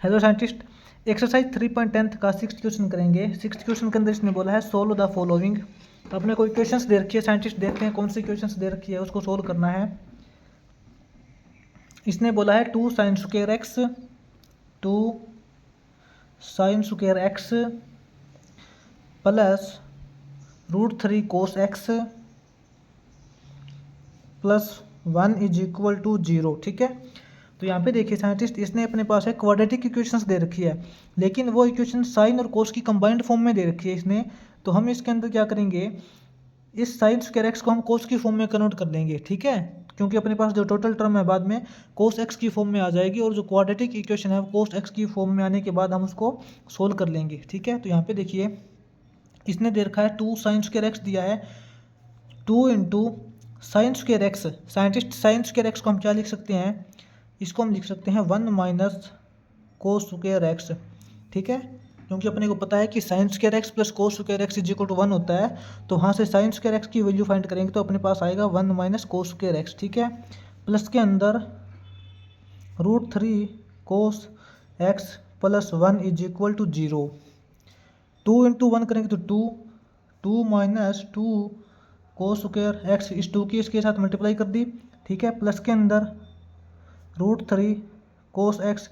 Hello scientist, exercise 3.10 का 6th question करेंगे। 6th question के अंदर इसने बोला है सोल्व द फॉलोइंग। तो अपने कोई क्वेश्चंस दे रखी है साइंटिस्ट, देखते हैं कौन सी क्वेश्चंस दे रखी है, उसको सोल्व करना है। इसने बोला है 2 sin square x, 2 sin square x plus √3 cos x plus 1 is equal to 0। ठीक है, तो यहाँ पे देखिए साइंटिस्ट, इसने अपने पास है क्वाड्रेटिक इक्वेशंस दे रखी है, लेकिन वो इक्वेशन साइन और कोस की कंबाइंड फॉर्म में दे रखी है इसने। तो हम इसके अंदर क्या करेंगे, इस साइन स्क्वायर एक्स को हम कोस की फॉर्म में कन्वर्ट कर देंगे। ठीक है, क्योंकि अपने पास जो टोटल टर्म है बाद में कोस एक्स की फॉर्म में आ जाएगी, और जो क्वाड्रेटिक इक्वेशन है वो कोस एक्स की फॉर्म में आने के बाद हम उसको सोल्व कर लेंगे। ठीक है, तो यहाँ पे देखिए इसने दे रखा है 2 sin स्क्वायर एक्स दिया है, 2 into sine square x. Scientist sign square x को हम क्या लिख सकते हैं, इसको हम लिख सकते हैं 1 माइनस कोस स्क्वायर एक्स। ठीक है, क्योंकि अपने को पता है कि sine square x plus cos square x is equal to 1 होता है। तो वहाँ से साइन स्क्वायर एक्स की वैल्यू फाइंड करेंगे तो अपने पास आएगा 1 माइनस कोस स्क्वायर एक्स। ठीक है, प्लस के अंदर √3 cos x plus 1 is equal to 0। 2 into 1 करेंगे तो 2 माइनस 2 कोस स्क्वायर एक्स, इस 2 की इसके साथ मल्टीप्लाई कर दी। ठीक है, प्लस के अंदर √3 cos x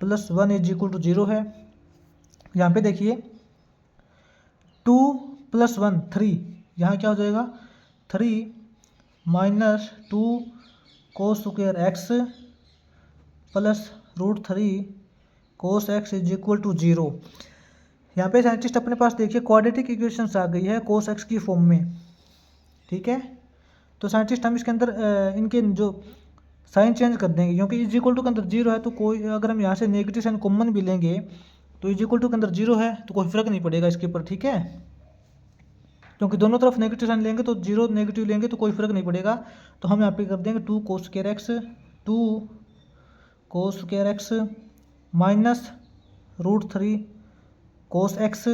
plus 1 is equal to 0 है। यहाँ पे देखिए 2 प्लस 1 3, यहाँ क्या हो जाएगा 3 minus 2 cos square x plus √3 cos x is equal to 0। यहाँ पे साइंटिस्ट अपने पास देखिए क्वाड्रेटिक इक्वेशंस आ गई है कोस एक्स की फॉर्म में। ठीक है, तो साइंटिस्ट हम इसके अंदर इनके जो साइन चेंज कर देंगे, क्योंकि इज इक्वल टू के अंदर 0 है, तो कोई अगर हम यहाँ से नेगेटिव साइन कॉमन भी लेंगे तो इज इक्वल टू के अंदर 0 है तो कोई फर्क नहीं पड़ेगा इसके ऊपर। ठीक है, क्योंकि दोनों तरफ नेगेटिव साइन लेंगे तो 0 नेगेटिव लेंगे तो कोई फर्क नहीं पड़ेगा। तो हम यहाँ पे कर देंगे 2 cos square x, 2 cos square x minus √3 cos x,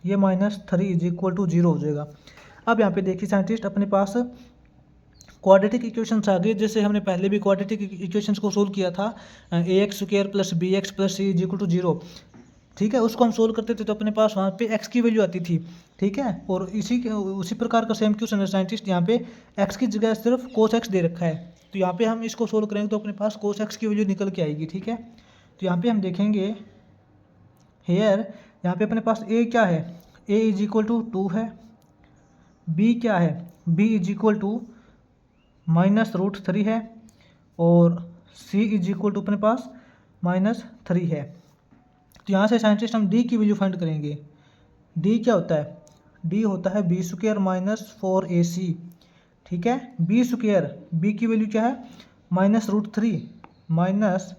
ये माइनस 3 इज इक्वल टू 0 हो जाएगा। अब यहाँ पे देखिए साइंटिस्ट अपने पास क्वाड्रेटिक इक्वेशंस आ गई, जैसे हमने पहले भी क्वाड्रेटिक इक्वेशंस को सोल्व किया था, ax² plus bx plus c is equal to 0। ठीक है, उसको हम सोल्व करते थे तो अपने पास वहाँ पे x की वैल्यू आती थी। ठीक है, और उसी प्रकार का सेम क्वेश्चन है साइंटिस्ट, यहाँ पे x की जगह सिर्फ cos x दे रखा है। तो यहाँ पे हम इसको सोल्व करेंगे तो अपने पास cos x की वैल्यू निकल के आएगी। ठीक है, तो यहाँ पे हम देखेंगे हेयर, यहाँ पे अपने पास a क्या है, a इज इक्वल टू 2 है, b क्या है, b is equal to minus √3 है, और c इज इक्वल टू अपने पास -3 है। तो यहाँ से साइंटिस्ट हम d की वैल्यू फाइंड करेंगे। d क्या होता है, d होता है b² माइनस 4ac। ठीक है, b², b की वैल्यू क्या है -√3 minus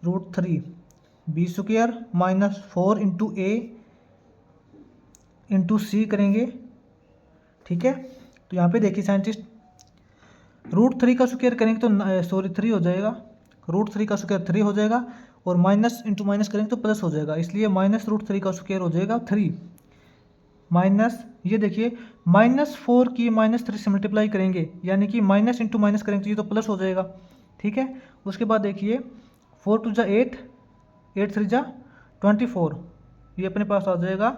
√3, b² minus 4 into a into C करेंगे। ठीक है, तो यहाँ पे देखिए साइंटिस्ट √3 का स्क्वायर करेंगे तो 3 हो जाएगा, √3 का स्क्वायर 3 हो जाएगा, और माइनस इंटू माइनस करेंगे तो प्लस हो जाएगा, इसलिए माइनस √3 का स्क्वायर हो जाएगा 3 माइनस, ये देखिए -4 की -3 से मल्टीप्लाई करेंगे, यानी कि माइनस इंटू माइनस करेंगे तो ये तो प्लस हो जाएगा। ठीक है, उसके बाद देखिए 4 2 = 8, 8 3 = 24, ये अपने पास आ जाएगा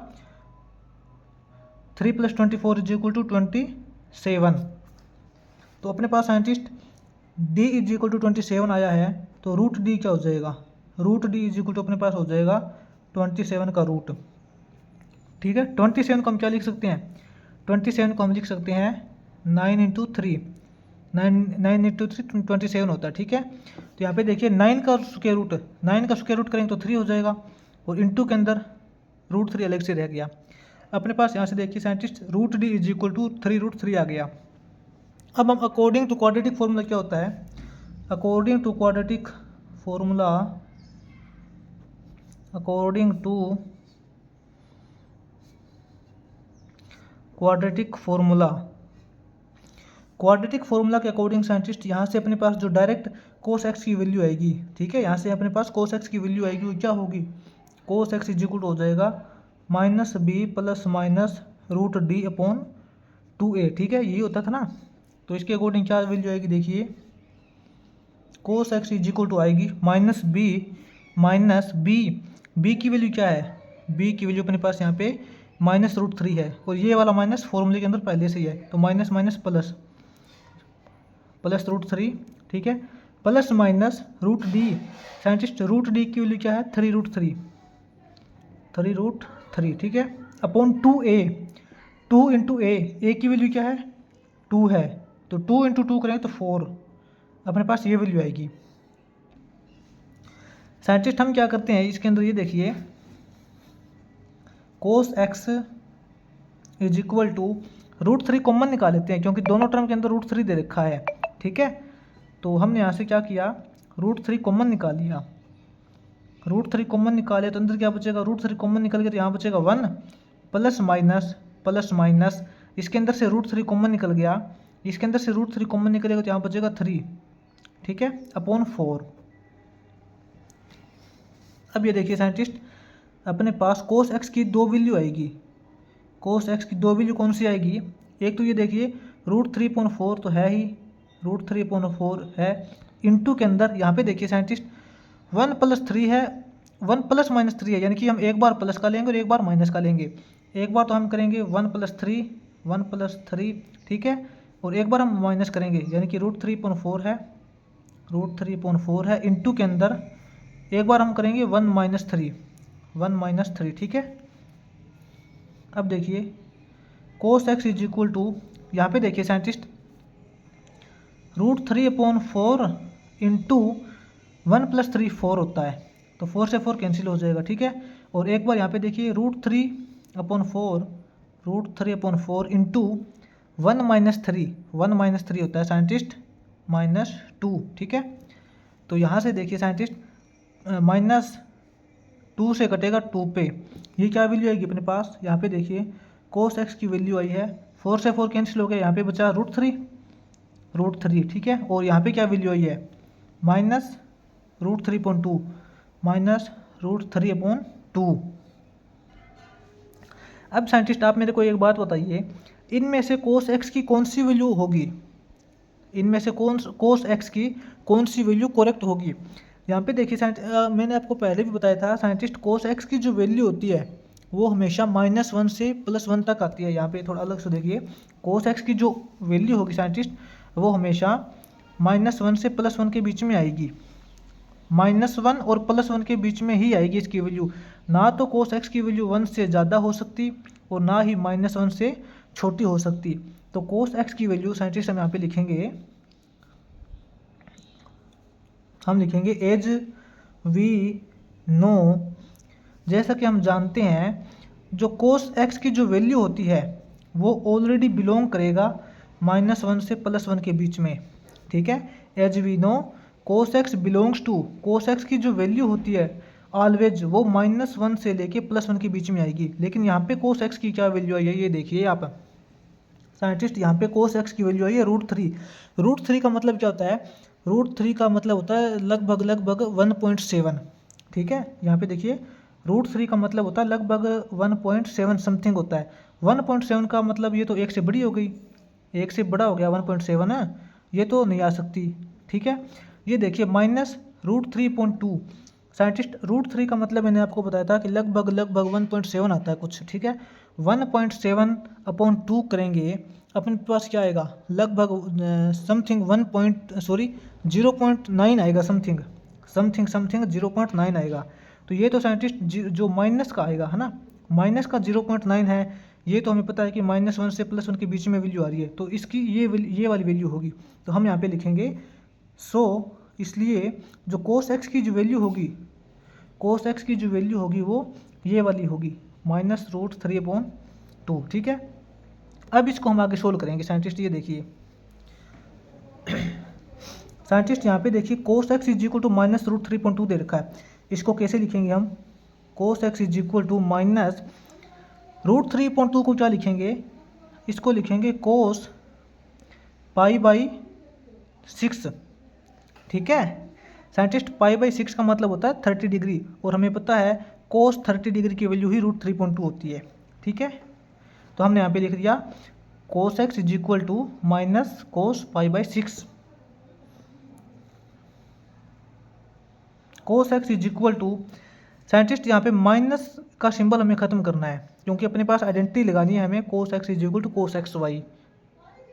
3 + 24 इज इक्वल टू 27। तो अपने पास scientist d is equal to 27 आया है, तो √d क्या हो जाएगा, √d इज इक्वल टू अपने पास हो जाएगा 27 का रूट। ठीक है, 27 को हम क्या लिख सकते हैं, 27 को हम लिख सकते हैं 9 इंटू 3, 9 इंटू 3 27 होता है। ठीक है, तो यहाँ पे देखिए 9 का स्क्वायर रूट करेंगे तो 3 हो जाएगा, और इंटू के अंदर √3 अलग से रह गया। अपने पास यहाँ से देखिए scientist √d is equal to 3√3 आ गया। अब हम अकॉर्डिंग टू क्वाड्रेटिक फॉर्मूला क्या होता है, according to quadratic formula, according to quadratic formula के अकॉर्डिंग साइंटिस्ट यहाँ से अपने पास जो डायरेक्ट कोस एक्स की वैल्यू आएगी, ठीक है, यहाँ से अपने पास कोस एक्स की वैल्यू आएगी, क्या होगी, कोस एक्स इज इक्वल हो जाएगा -b प्लस माइनस √d/2a। ठीक है, यही होता था ना, तो इसके अकॉर्डिंग क्या वैल्यू आएगी, देखिए cos x is equal to आएगी -b माइनस बी की वैल्यू क्या है, बी की वैल्यू अपने पास यहाँ पे -√3 है, और ये वाला माइनस फॉर्मूले के अंदर पहले से ही है, तो माइनस माइनस प्लस √3, ठीक है, plus minus √d। Scientist √d की वैल्यू क्या है, 3√3, ठीक है, अपॉन 2a, 2 इंटू ए की वैल्यू क्या है 2 है, तो 2 इंटू 2 करेंगे तो 4, अपने पास ये वैल्यू आएगी। साइंटिस्ट हम क्या करते हैं इसके अंदर, ये देखिए cos x is equal to √3 common निकाल लेते हैं, क्योंकि दोनों टर्म के अंदर √3 दे रखा है, ठीक है। तो हमने यहाँ से क्या किया, √3 कॉमन निकाल लिया, √3 कॉमन निकाले तो अंदर क्या बचेगा, √3 कॉमन निकल गया तो यहाँ बचेगा 1, प्लस माइनस इसके अंदर से √3 कॉमन निकल गया, इसके अंदर से √3 कॉमन निकलेगा तो यहाँ बचेगा 3, ठीक है, अपॉन 4। अब ये देखिए साइंटिस्ट, अपने पास cos x की दो वैल्यू आएगी, cos x की दो वैल्यू कौन सी आएगी, एक तो ये देखिए √3/4 तो है ही, √3/4 है, इंटू के अंदर यहाँ पे देखिए साइंटिस्ट 1 + 3 है, 1 + -3 है, यानी कि हम एक बार प्लस का लेंगे और एक बार माइनस का लेंगे। एक बार तो हम करेंगे 1 + 3, ठीक है, और एक बार हम माइनस करेंगे, यानी कि √3/4 है, √3/4 है, इंटू के अंदर एक बार हम करेंगे 1 - 3, ठीक है। अब देखिए cos x is equal to, यहाँ पे देखिए साइंटिस्ट √3/4 इंटू 1 + 3 4 होता है, तो 4 से 4 कैंसिल हो जाएगा, ठीक है। और एक बार यहाँ पे देखिए √3/4 इंटू 1 - 3 होता है साइंटिस्ट -2, ठीक है। तो यहाँ से देखिए साइंटिस्ट -2 से कटेगा 2 पे, ये क्या वैल्यू आएगी अपने पास, यहाँ पे देखिए cos x की वैल्यू आई है, 4 से 4 कैंसिल हो गया, यहाँ पे बचा √3, ठीक है, और यहाँ पे क्या वैल्यू आई है -√3/2, -√3/2। अब साइंटिस्ट आप मेरे को एक बात बताइए, इनमें से cos x की कौन सी वैल्यू होगी, इनमें से cos x की कौन सी वैल्यू करेक्ट होगी। यहाँ पे देखिए मैंने आपको पहले भी बताया था साइंटिस्ट, cos x की जो वैल्यू होती है वो हमेशा -1 से +1 तक आती है। यहाँ पे थोड़ा अलग से देखिए, cos x की जो वैल्यू होगी साइंटिस्ट वो हमेशा -1 से +1 के बीच में आएगी, -1 और +1 के बीच में ही आएगी इसकी वैल्यू, ना तो cos x की वैल्यू 1 से ज़्यादा हो सकती और ना ही -1 से छोटी हो सकती। तो cos x की वैल्यू साइंटिस्ट हम यहाँ पे लिखेंगे, हम लिखेंगे एज वी नो, जैसा कि हम जानते हैं जो cos x की जो वैल्यू होती है वो ऑलरेडी बिलोंग करेगा -1 से +1 के बीच में, ठीक है। As we know cos x belongs to, cos x की जो वैल्यू होती है ऑलवेज वो -1 से लेके +1 के बीच में आएगी। लेकिन यहाँ पे cos x की क्या वैल्यू आई है, ये देखिए आप साइंटिस्ट, यहाँ पे cos x की वैल्यू आई है √3। √3 का मतलब क्या होता है, √3 का मतलब होता है लगभग 1.7, ठीक है। यहाँ पे देखिए √3 का मतलब होता है लगभग 1.7 समथिंग होता है। 1.7 का मतलब ये तो 1 से बड़ी हो गई, 1 से बड़ा हो गया 1.7 है, ये तो नहीं आ सकती, ठीक है। ये देखिए -√3.2, साइंटिस्ट √3 का मतलब मैंने आपको बताया था कि लगभग 1.7 आता है कुछ, ठीक है। 1.7/2 करेंगे अपने पास क्या आएगा, लगभग समथिंग 0.9 आएगा, समथिंग 0.9 आएगा। तो ये तो साइंटिस्ट जो माइनस का आएगा है ना, माइनस का 0.9 है, ये तो हमें पता है कि -1 से +1 के बीच में वैल्यू आ रही है, तो इसकी ये वाली वैल्यू होगी। तो हम यहाँ पे लिखेंगे इसलिए जो cos x की जो वैल्यू होगी, cos x की जो वैल्यू होगी वो ये वाली होगी -√3/2, ठीक है। अब इसको हम आगे सोल्व करेंगे साइंटिस्ट, ये देखिए साइंटिस्ट यहाँ पे देखिए cos x is equal to -√3.2 दे रखा है, इसको कैसे लिखेंगे हम, cos x is equal to -√3.2 को क्या लिखेंगे, इसको लिखेंगे cos π/6, ठीक है। साइंटिस्ट π/6 का मतलब होता है 30 डिग्री, और हमें पता है cos 30 डिग्री की वैल्यू ही √3.2 होती है, ठीक है। तो हमने यहाँ पे लिख दिया cos x is equal to -cos π/6, cos x is equal to, scientist यहाँ पे माइनस का सिंबल हमें ख़त्म करना है, क्योंकि अपने पास आइडेंटिटी लगानी है हमें cos x is equal to cos x y,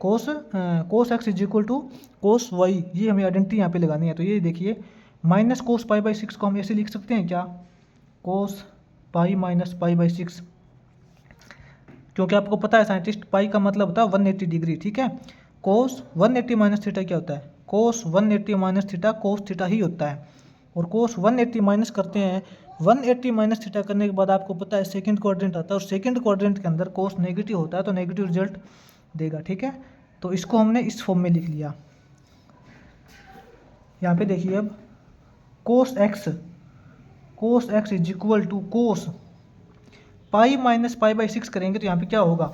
cos x is equal to cos y, ये हमें आइडेंटिटी यहाँ पे लगानी है। तो ये देखिए माइनस कोस पाई बाई 6 को हम ऐसे लिख सकते हैं क्या, कोस पाई माइनस पाई बाई 6, क्योंकि आपको पता है साइंटिस्ट पाई का मतलब होता है 180 डिग्री, ठीक है। कोस 180 माइनस थीटा क्या होता है, कोस 180 माइनस थीटा कोस थीटा ही होता है। और कोस 180 माइनस करते हैं, 180 माइनस थीटा करने के बाद आपको पता है सेकंड क्वाड्रेंट आता है, और सेकंड क्वाड्रेंट के अंदर कोस नेगेटिव होता है, तो नेगेटिव रिजल्ट देगा, ठीक है। तो इसको हमने इस फॉर्म में लिख लिया। यहाँ पे देखिए अब cos x is equal to cos pi minus pi by 6 करेंगे तो यहाँ पे क्या होगा,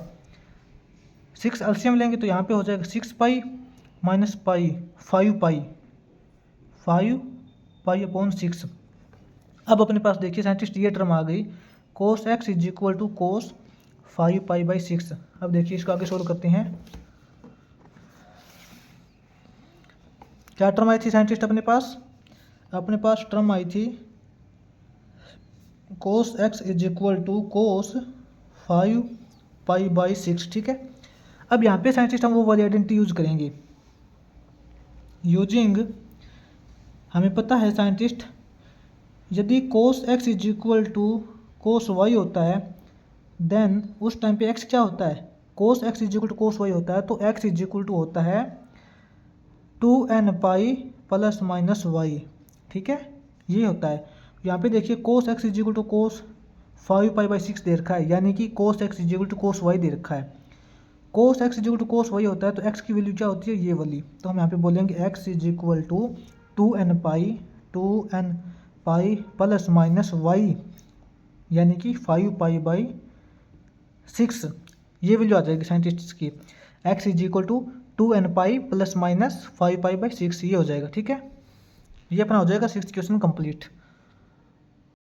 6 एलसीएम लेंगे तो यहाँ पे हो जाएगा 6 पाई माइनस पाई 5 पाई अपॉन 6। अब अपने पास देखिए साइंटिस्ट ये टर्म आ गई, cos x is equal to cos 5 pi by 6। अब देखिए इसको आगे सोल्व करते हैं। क्या टर्म आई थी साइंटिस्ट अपने पास टर्म आई थी cos x is equal to cos 5 pi by 6, ठीक है। अब यहाँ पे साइंटिस्ट हम वो वाली आइडेंटिटी यूज करेंगे, यूजिंग, हमें पता है साइंटिस्ट यदि cos x is equal to cos y होता है, देन उस टाइम पे एक्स क्या होता है, cos x is equal to cos y होता है, तो एक्स इज इक्वल टू होता है 2n pi plus minus Y, ठीक है, ये होता है। यहाँ पे देखिए cos x is equal to cos 5 pi by 6 दे रखा है, यानी कि cos x is equal to cos y दे रखा है। Cos x is equal to cos y होता है, तो एक्स की वैल्यू क्या होती है, ये वाली, तो हम यहाँ पे बोलेंगे x is equal to 2n pi plus minus y, यानी कि 5 पाई बाई 6, ये वैल्यू आ जाएगी साइंटिस्ट की, x is equal to 2n pi plus minus 5 pi by 6, ये हो जाएगा, ठीक है। ये अपना हो जाएगा 6th क्वेश्चन कंप्लीट।